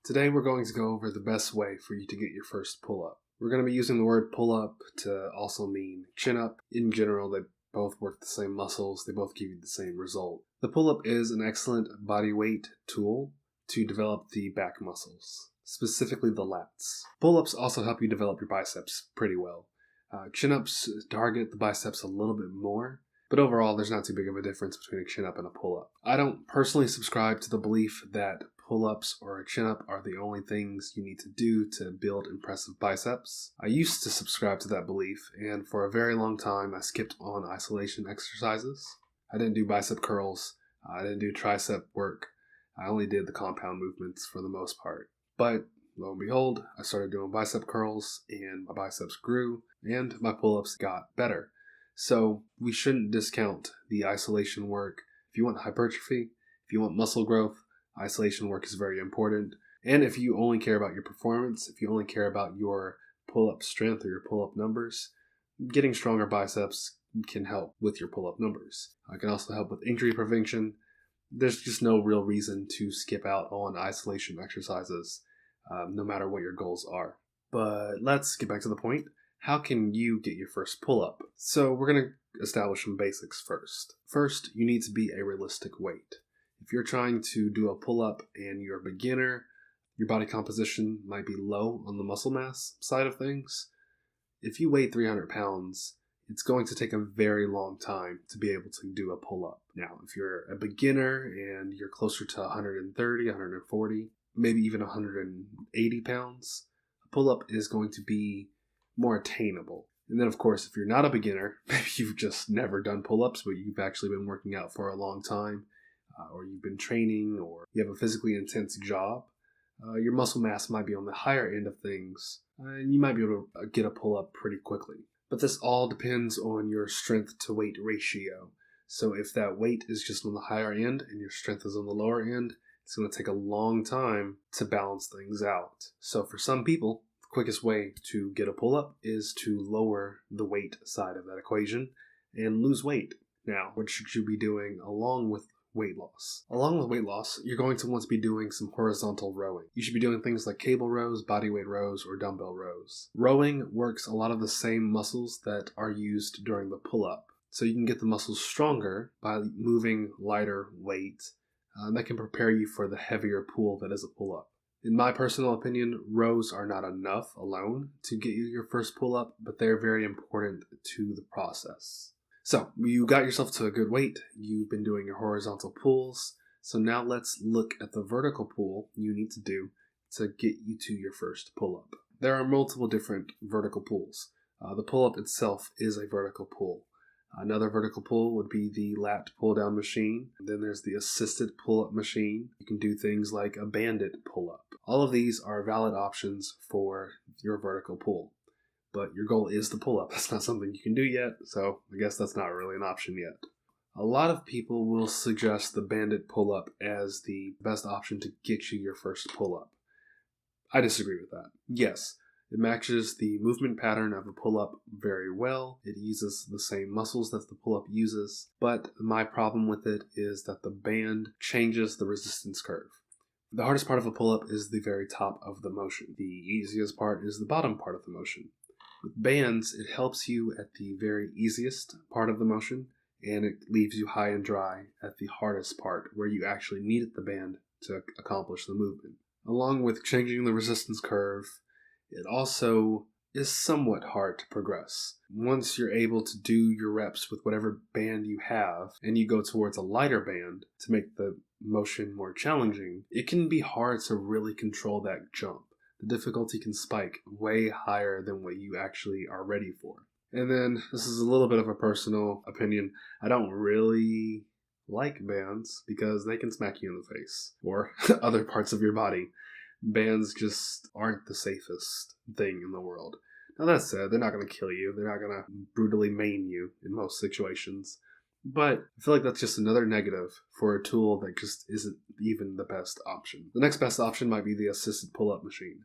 Today we're going to go over the best way for you to get your first pull-up. We're going to be using the word pull-up to also mean chin-up. In general, they both work the same muscles, they both give you the same result. The pull-up is an excellent body weight tool to develop the back muscles, specifically the lats. Pull-ups also help you develop your biceps pretty well. Chin-ups target the biceps a little bit more, but overall there's not too big of a difference between a chin-up and a pull-up. I don't personally subscribe to the belief that pull-ups or a chin-up are the only things you need to do to build impressive biceps. I used to subscribe to that belief, and for a very long time I skipped on isolation exercises. I didn't do bicep curls, I didn't do tricep work, I only did the compound movements for the most part. But lo and behold, I started doing bicep curls and my biceps grew and my pull-ups got better. So we shouldn't discount the isolation work. If you want hypertrophy, if you want muscle growth, isolation work is very important. And if you only care about your performance, if you only care about your pull-up strength or your pull-up numbers, getting stronger biceps can help with your pull-up numbers. It can also help with injury prevention. There's just no real reason to skip out on isolation exercises, no matter what your goals are. But let's get back to the point. How can you get your first pull-up? So we're going to establish some basics first. First, you need to be a realistic weight. If you're trying to do a pull-up and you're a beginner, your body composition might be low on the muscle mass side of things. If you weigh 300 pounds, it's going to take a very long time to be able to do a pull-up. Now, if you're a beginner and you're closer to 130, 140, maybe even 180 pounds, a pull-up is going to be more attainable. And then, of course, if you're not a beginner, maybe you've just never done pull-ups, but you've actually been working out for a long time, or you've been training, or you have a physically intense job, your muscle mass might be on the higher end of things, and you might be able to get a pull-up pretty quickly. But this all depends on your strength to weight ratio. So if that weight is just on the higher end and your strength is on the lower end, it's going to take a long time to balance things out. So for some people, the quickest way to get a pull-up is to lower the weight side of that equation and lose weight. Now, what should you be doing along with weight loss? Along with weight loss, you're going to want to be doing some horizontal rowing. You should be doing things like cable rows, bodyweight rows, or dumbbell rows. Rowing works a lot of the same muscles that are used during the pull-up. So you can get the muscles stronger by moving lighter weight. That can prepare you for the heavier pull that is a pull-up. In my personal opinion, rows are not enough alone to get you your first pull-up, but they're very important to the process. So, you got yourself to a good weight, you've been doing your horizontal pulls, so now let's look at the vertical pull you need to do to get you to your first pull-up. There are multiple different vertical pulls. The pull-up itself is a vertical pull. Another vertical pull would be the lat pull-down machine. Then there's the assisted pull-up machine. You can do things like a bandit pull-up. All of these are valid options for your vertical pull. But your goal is the pull-up. That's not something you can do yet, so I guess that's not really an option yet. A lot of people will suggest the bandit pull-up as the best option to get you your first pull-up. I disagree with that. Yes, it matches the movement pattern of a pull-up very well. It uses the same muscles that the pull-up uses, but my problem with it is that the band changes the resistance curve. The hardest part of a pull-up is the very top of the motion. The easiest part is the bottom part of the motion. With bands, it helps you at the very easiest part of the motion, and it leaves you high and dry at the hardest part, where you actually need the band to accomplish the movement. Along with changing the resistance curve, it also is somewhat hard to progress. Once you're able to do your reps with whatever band you have, and you go towards a lighter band to make the motion more challenging, it can be hard to really control that jump. The difficulty can spike way higher than what you actually are ready for. And then, this is a little bit of a personal opinion, I don't really like bands because they can smack you in the face or other parts of your body. Bands just aren't the safest thing in the world. Now that said, they're not going to kill you, they're not going to brutally maim you in most situations. But I feel like that's just another negative for a tool that just isn't even the best option. The next best option might be the assisted pull-up machine.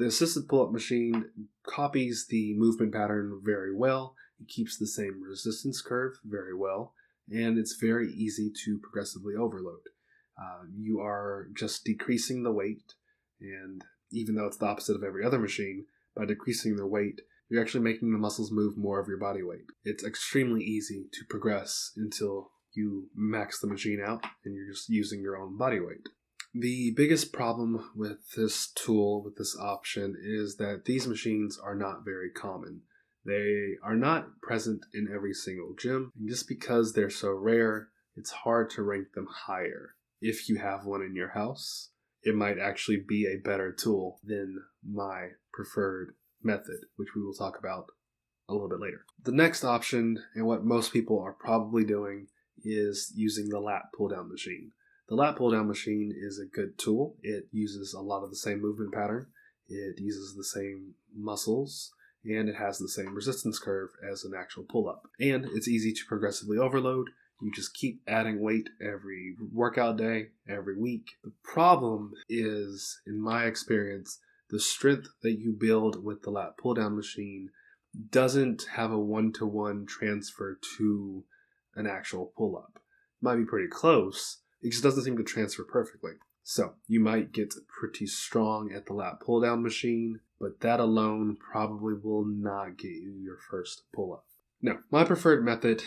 The assisted pull-up machine copies the movement pattern very well. It keeps the same resistance curve very well, and it's very easy to progressively overload. You are just decreasing the weight And even though it's the opposite of every other machine, by decreasing their weight, you're actually making the muscles move more of your body weight. It's extremely easy to progress until you max the machine out and you're just using your own body weight. The biggest problem with this tool, with this option, is that these machines are not very common. They are not present in every single gym, and just because they're so rare, it's hard to rank them higher. If you have one in your house, it might actually be a better tool than my preferred method, which we will talk about a little bit later. The next option, and what most people are probably doing, is using the lat pull-down machine. The lat pull-down machine is a good tool. It uses a lot of the same movement pattern. It uses the same muscles, and it has the same resistance curve as an actual pull-up. And it's easy to progressively overload. You just keep adding weight every workout day, every week. The problem is, in my experience, the strength that you build with the lat pull-down machine doesn't have a one-to-one transfer to an actual pull-up. It might be pretty close, it just doesn't seem to transfer perfectly. So you might get pretty strong at the lat pull-down machine, but that alone probably will not get you your first pull-up. Now, my preferred method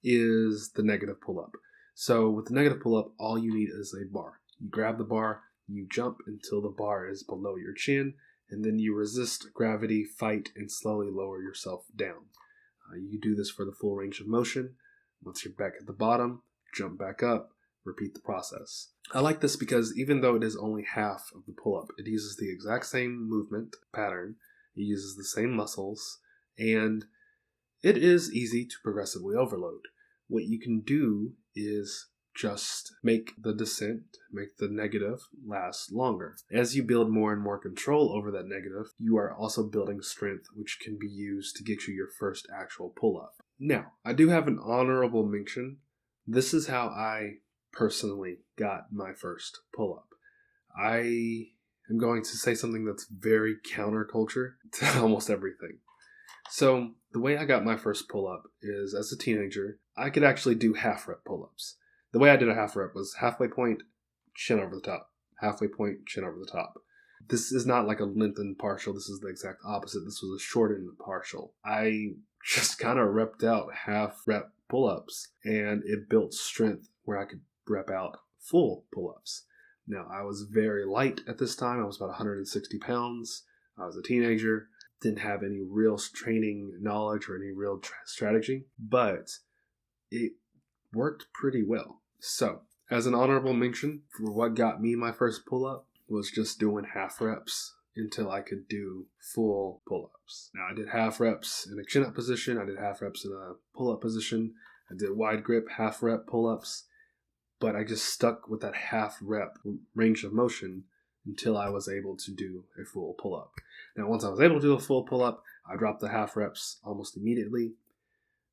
is the negative pull-up. So with the negative pull-up, all you need is a bar. You grab the bar, you jump until the bar is below your chin, and then you resist gravity, fight, and slowly lower yourself down. You do this for the full range of motion. Once you're back at the bottom, jump back up, repeat the process. I like this because even though it is only half of the pull-up, it uses the exact same movement pattern, it uses the same muscles, and it is easy to progressively overload. What you can do is just make the descent, make the negative last longer. As you build more and more control over that negative, you are also building strength, which can be used to get you your first actual pull-up. Now, I do have an honorable mention. This is how I personally got my first pull-up. I am going to say something that's very counterculture to almost everything. So, the way I got my first pull-up is, as a teenager, I could actually do half-rep pull-ups. The way I did a half-rep was halfway point, chin over the top. Halfway point, chin over the top. This is not like a lengthened partial. This is the exact opposite. This was a shortened partial. I just kind of repped out half-rep pull-ups, and it built strength where I could rep out full pull-ups. Now, I was very light at this time. I was about 160 pounds. I was a teenager. Didn't have any real training knowledge or any real strategy, but it worked pretty well. So, as an honorable mention for what got me my first pull-up was just doing half reps until I could do full pull-ups. Now, I did half reps in a chin-up position. I did half reps in a pull-up position. I did wide grip half rep pull-ups, but I just stuck with that half rep range of motion until I was able to do a full pull-up. Now, once I was able to do a full pull-up, I dropped the half reps almost immediately.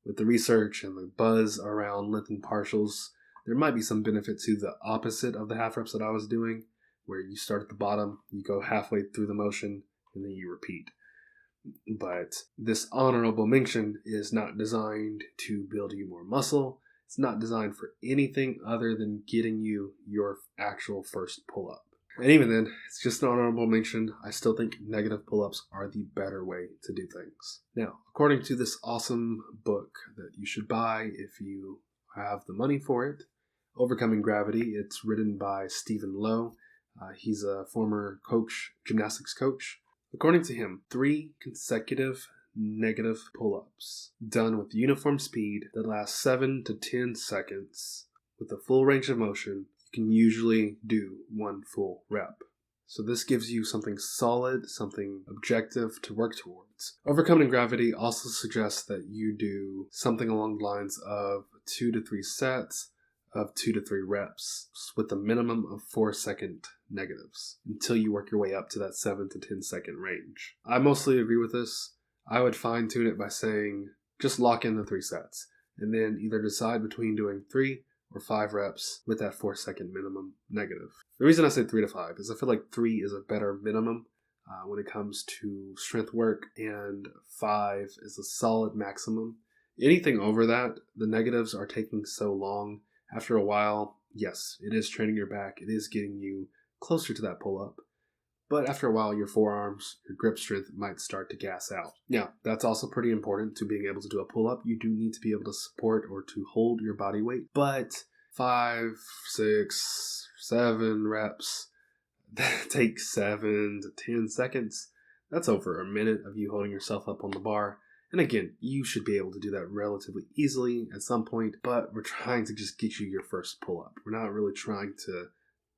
With the research and the buzz around lengthened partials, there might be some benefit to the opposite of the half reps that I was doing, where you start at the bottom, you go halfway through the motion, and then you repeat. But this honorable mention is not designed to build you more muscle. It's not designed for anything other than getting you your actual first pull-up. And even then, it's just an honorable mention. I still think negative pull-ups are the better way to do things. Now, according to this awesome book that you should buy if you have the money for it, Overcoming Gravity, it's written by Stephen Lowe. He's a former gymnastics coach. According to him, 3 consecutive negative pull-ups done with uniform speed that last 7 to 10 seconds with a full range of motion can usually do 1 full rep. So this gives you something solid, something objective to work towards. Overcoming Gravity also suggests that you do something along the lines of 2 to 3 sets of 2 to 3 reps with a minimum of 4-second negatives until you work your way up to that 7 to 10 second range. I mostly agree with this. I would fine tune it by saying just lock in the 3 sets and then either decide between doing 3 or 5 reps with that 4-second minimum negative. The reason I say 3 to 5 is I feel like 3 is a better minimum when it comes to strength work, and 5 is a solid maximum. Anything over that, the negatives are taking so long. After a while, yes, it is training your back. It is getting you closer to that pull-up, but after a while, your forearms, your grip strength might start to gas out. Now, that's also pretty important to being able to do a pull-up. You do need to be able to support or to hold your body weight, but 5, 6, 7 reps, that takes 7 to 10 seconds. That's over a minute of you holding yourself up on the bar. And again, you should be able to do that relatively easily at some point, but we're trying to just get you your first pull-up. We're not really trying to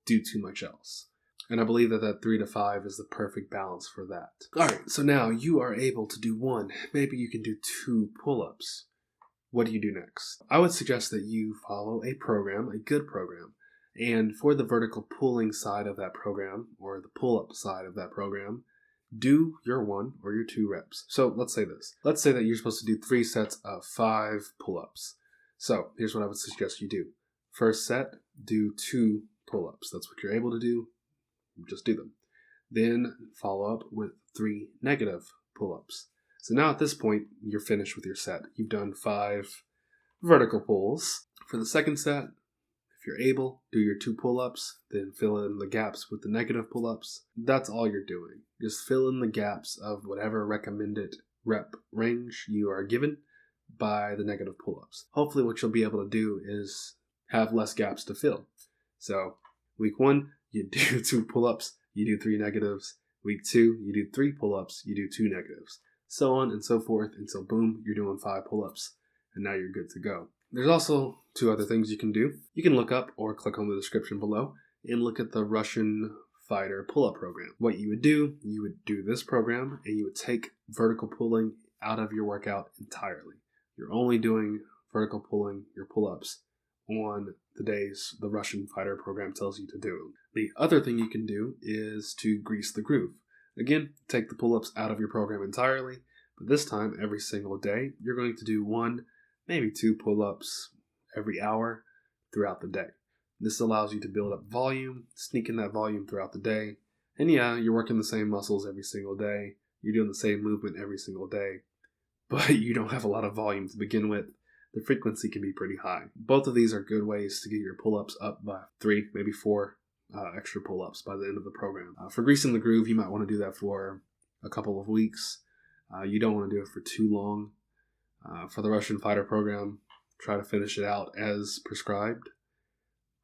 do too much else. And I believe that 3 to 5 is the perfect balance for that. All right, so now you are able to do 1. Maybe you can do 2 pull-ups. What do you do next? I would suggest that you follow a program, a good program. And for the vertical pulling side of that program, or the pull-up side of that program, do your 1 or your 2 reps. So let's say this. Let's say that you're supposed to do 3 sets of 5 pull-ups. So here's what I would suggest you do. First set, do 2 pull-ups. That's what you're able to do. Just do them. Then follow up with 3 negative pull-ups. So now at this point, you're finished with your set. You've done 5 vertical pulls. For the second set, if you're able, do your 2 pull-ups, then fill in the gaps with the negative pull-ups. That's all you're doing. Just fill in the gaps of whatever recommended rep range you are given by the negative pull-ups. Hopefully what you'll be able to do is have less gaps to fill. So week 1, you do 2 pull-ups, you do 3 negatives. Week 2, you do 3 pull-ups, you do 2 negatives. So on and so forth until boom, you're doing 5 pull-ups, and now you're good to go. There's also 2 other things you can do. You can look up or click on the description below and look at the Russian fighter pull-up program. What you would do this program and you would take vertical pulling out of your workout entirely. You're only doing vertical pulling, your pull-ups, on the days the Russian fighter program tells you to do them. The other thing you can do is to grease the groove. Again, take the pull-ups out of your program entirely, but this time, every single day, you're going to do 1, maybe 2 pull-ups every hour throughout the day. This allows you to build up volume, sneak in that volume throughout the day, and yeah, you're working the same muscles every single day, you're doing the same movement every single day, but you don't have a lot of volume to begin with. The frequency can be pretty high. Both of these are good ways to get your pull-ups up by 3, maybe 4 extra pull-ups by the end of the program. For greasing the groove, you might want to do that for a couple of weeks. You don't want to do it for too long. For the Russian fighter program, try to finish it out as prescribed.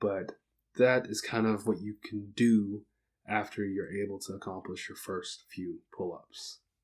But that is kind of what you can do after you're able to accomplish your first few pull-ups.